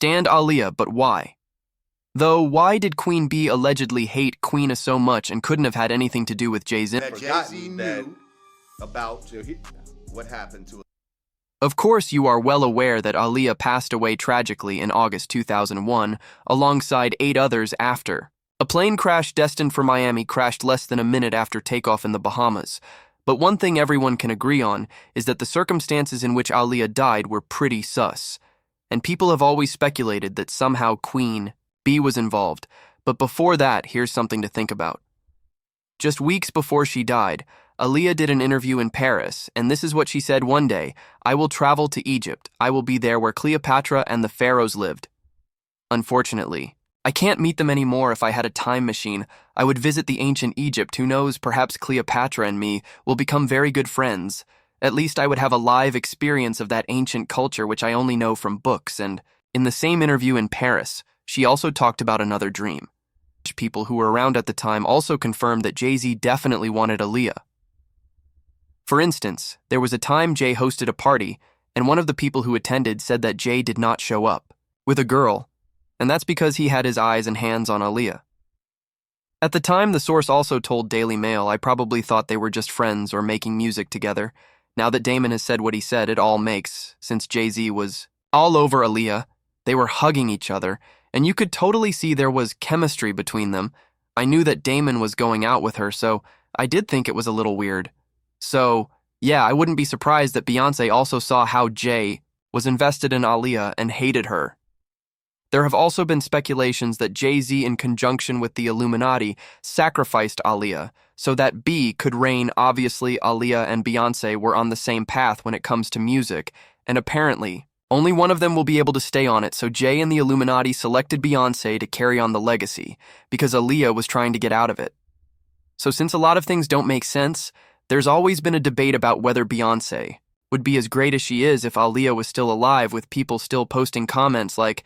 Stand Aaliyah, but why? Though, why did Queen Bee allegedly hate Queen so much and couldn't have had anything to do with Jay-Z? That Jay-Z knew about what happened to. Of course, you are well aware that Aaliyah passed away tragically in August 2001, alongside 8 others after. A plane crash destined for Miami crashed less than a minute after takeoff in the Bahamas. But one thing everyone can agree on is that the circumstances in which Aaliyah died were pretty sus. And people have always speculated that somehow Queen Bee was involved. But before that, here's something to think about. Just weeks before she died, Aaliyah did an interview in Paris, and this is what she said one day: "I will travel to Egypt. I will be there where Cleopatra and the pharaohs lived." Unfortunately, I can't meet them anymore. If I had a time machine, I would visit the ancient Egypt. Who knows, perhaps Cleopatra and me will become very good friends. At least I would have a live experience of that ancient culture which I only know from books. And in the same interview in Paris, she also talked about another dream. People who were around at the time also confirmed that Jay-Z definitely wanted Aaliyah. For instance, there was a time Jay hosted a party, and one of the people who attended said that Jay did not show up with a girl, and that's because he had his eyes and hands on Aaliyah. At the time, the source also told Daily Mail, "I probably thought they were just friends or making music together. Now that Damon has said what he said, it all makes, since Jay-Z was all over Aaliyah. They were hugging each other, and you could totally see there was chemistry between them. I knew that Damon was going out with her, so I did think it was a little weird. So, yeah, I wouldn't be surprised that Beyoncé also saw how Jay was invested in Aaliyah and hated her." There have also been speculations that Jay-Z, in conjunction with the Illuminati, sacrificed Aaliyah so that B could reign. Obviously, Aaliyah and Beyoncé were on the same path when it comes to music, and apparently, only one of them will be able to stay on it, so Jay and the Illuminati selected Beyoncé to carry on the legacy, because Aaliyah was trying to get out of it. So since a lot of things don't make sense, there's always been a debate about whether Beyoncé would be as great as she is if Aaliyah was still alive, with people still posting comments like,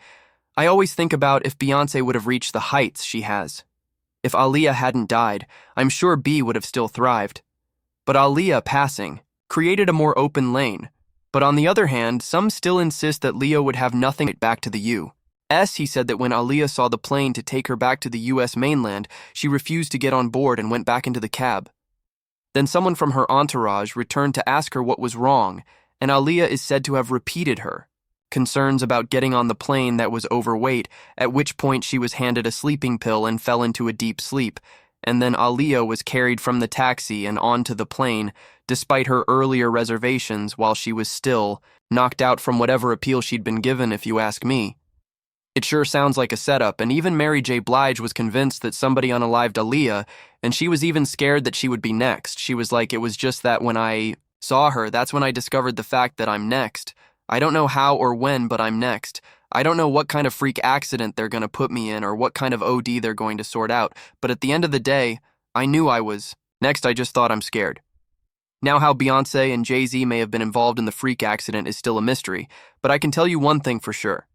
"I always think about if Beyoncé would have reached the heights she has. If Aaliyah hadn't died, I'm sure B would have still thrived. But Aaliyah passing created a more open lane. But on the other hand, some still insist that Leo would have nothing back to the U.S. He said that when Aaliyah saw the plane to take her back to the U.S. mainland, she refused to get on board and went back into the cab. Then someone from her entourage returned to ask her what was wrong, and Aaliyah is said to have repeated her concerns about getting on the plane that was overweight, at which point she was handed a sleeping pill and fell into a deep sleep, and then Aaliyah was carried from the taxi and onto the plane, despite her earlier reservations, while she was still knocked out from whatever appeal she'd been given, if you ask me. It sure sounds like a setup, and even Mary J. Blige was convinced that somebody unalived Aaliyah, and she was even scared that she would be next. She was like, "It was just that when I saw her, that's when I discovered the fact that I'm next. I don't know how or when, but I'm next. I don't know what kind of freak accident they're going to put me in or what kind of OD they're going to sort out, but at the end of the day, I knew I was next. I just thought I'm scared." Now, how Beyoncé and Jay-Z may have been involved in the freak accident is still a mystery, but I can tell you one thing for sure.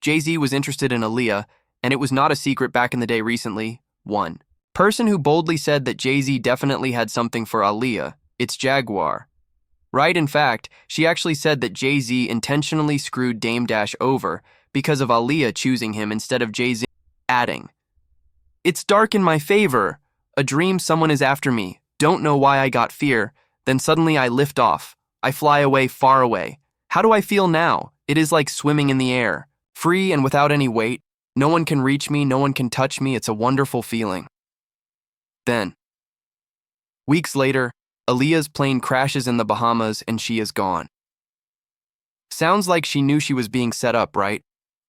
Jay-Z was interested in Aaliyah, and it was not a secret back in the day recently. One person who boldly said that Jay-Z definitely had something for Aaliyah, it's Jaguar. Right, in fact, she actually said that Jay-Z intentionally screwed Dame Dash over because of Aaliyah choosing him instead of Jay-Z, adding, "It's dark in my favor. A dream someone is after me. Don't know why I got fear. Then suddenly I lift off. I fly away, far away. How do I feel now? It is like swimming in the air. Free and without any weight. No one can reach me, no one can touch me. It's a wonderful feeling." Then, weeks later, Aaliyah's plane crashes in the Bahamas and she is gone. Sounds like she knew she was being set up, right?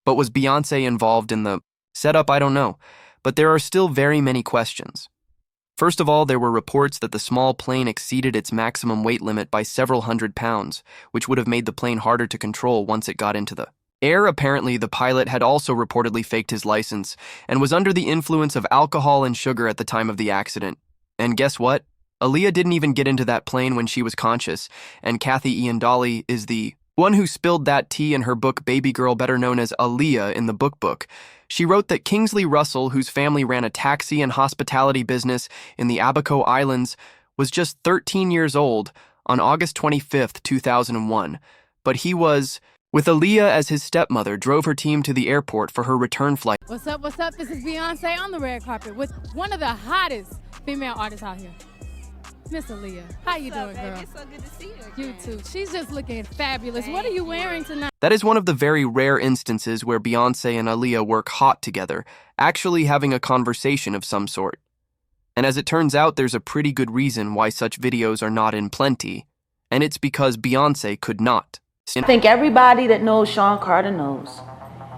But was Beyoncé involved in the setup? I don't know. But there are still very many questions. First of all, there were reports that the small plane exceeded its maximum weight limit by several hundred pounds, which would have made the plane harder to control once it got into the air. Apparently, the pilot had also reportedly faked his license and was under the influence of alcohol and sugar at the time of the accident. And guess what? Aaliyah didn't even get into that plane when she was conscious, and Kathy Ian Dolly is the one who spilled that tea in her book Baby Girl, better known as Aaliyah in the book. She wrote that Kingsley Russell, whose family ran a taxi and hospitality business in the Abaco Islands, was just 13 years old on August 25, 2001, but he was with Aaliyah as his stepmother drove her team to the airport for her return flight. What's up, what's up? This is Beyonce on the red carpet with one of the hottest female artists out here, Miss Aaliyah. How you doing, girl? It's so good to see you again. You too. She's just looking fabulous. What are you wearing tonight? That is one of the very rare instances where Beyoncé and Aaliyah work hot together, actually having a conversation of some sort. And as it turns out, there's a pretty good reason why such videos are not in plenty, and it's because Beyoncé could not. I think everybody that knows Sean Carter knows.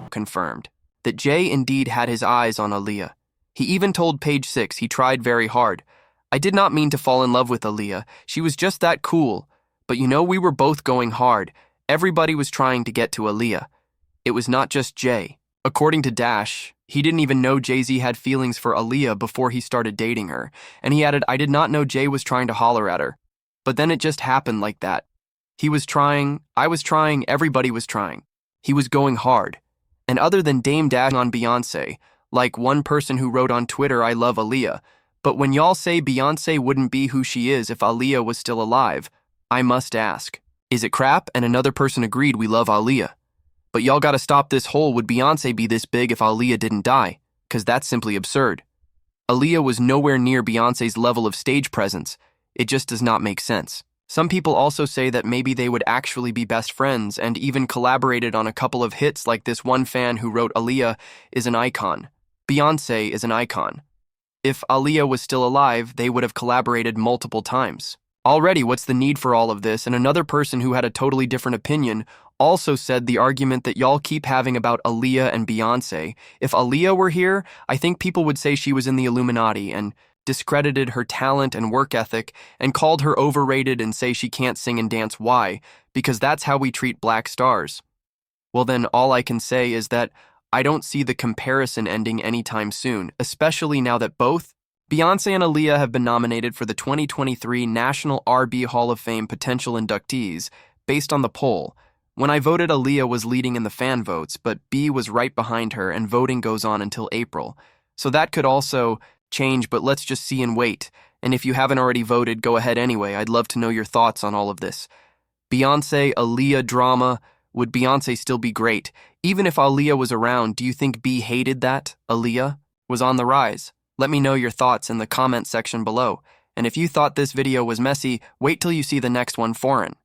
Confirmed that Jay indeed had his eyes on Aaliyah. He even told Page 6 he tried very hard. I did not mean to fall in love with Aaliyah. She was just that cool. But you know, we were both going hard. Everybody was trying to get to Aaliyah. It was not just Jay. According to Dash, he didn't even know Jay-Z had feelings for Aaliyah before he started dating her. And he added, I did not know Jay was trying to holler at her. But then it just happened like that. He was trying, I was trying, everybody was trying. He was going hard. And other than Dame Dash on Beyoncé, like one person who wrote on Twitter, I love Aaliyah, but when y'all say Beyoncé wouldn't be who she is if Aaliyah was still alive, I must ask, is it crap? And another person agreed, we love Aaliyah. But y'all gotta stop this whole would Beyoncé be this big if Aaliyah didn't die? Cause that's simply absurd. Aaliyah was nowhere near Beyoncé's level of stage presence. It just does not make sense. Some people also say that maybe they would actually be best friends and even collaborated on a couple of hits, like this one fan who wrote Aaliyah is an icon. Beyoncé is an icon. If Aaliyah was still alive, they would have collaborated multiple times. Already, what's the need for all of this? And another person who had a totally different opinion also said the argument that y'all keep having about Aaliyah and Beyoncé. If Aaliyah were here, I think people would say she was in the Illuminati and discredited her talent and work ethic and called her overrated and say she can't sing and dance. Why? Because that's how we treat black stars. Well then, all I can say is that I don't see the comparison ending anytime soon, especially now that both Beyoncé and Aaliyah have been nominated for the 2023 National R&B Hall of Fame potential inductees based on the poll. When I voted, Aaliyah was leading in the fan votes, but B was right behind her and voting goes on until April. So that could also change, but let's just see and wait. And if you haven't already voted, go ahead anyway. I'd love to know your thoughts on all of this. Beyoncé, Aaliyah drama. Would Beyoncé still be great? Even if Aaliyah was around, do you think B hated that Aaliyah was on the rise? Let me know your thoughts in the comment section below. And if you thought this video was messy, wait till you see the next one, foreign.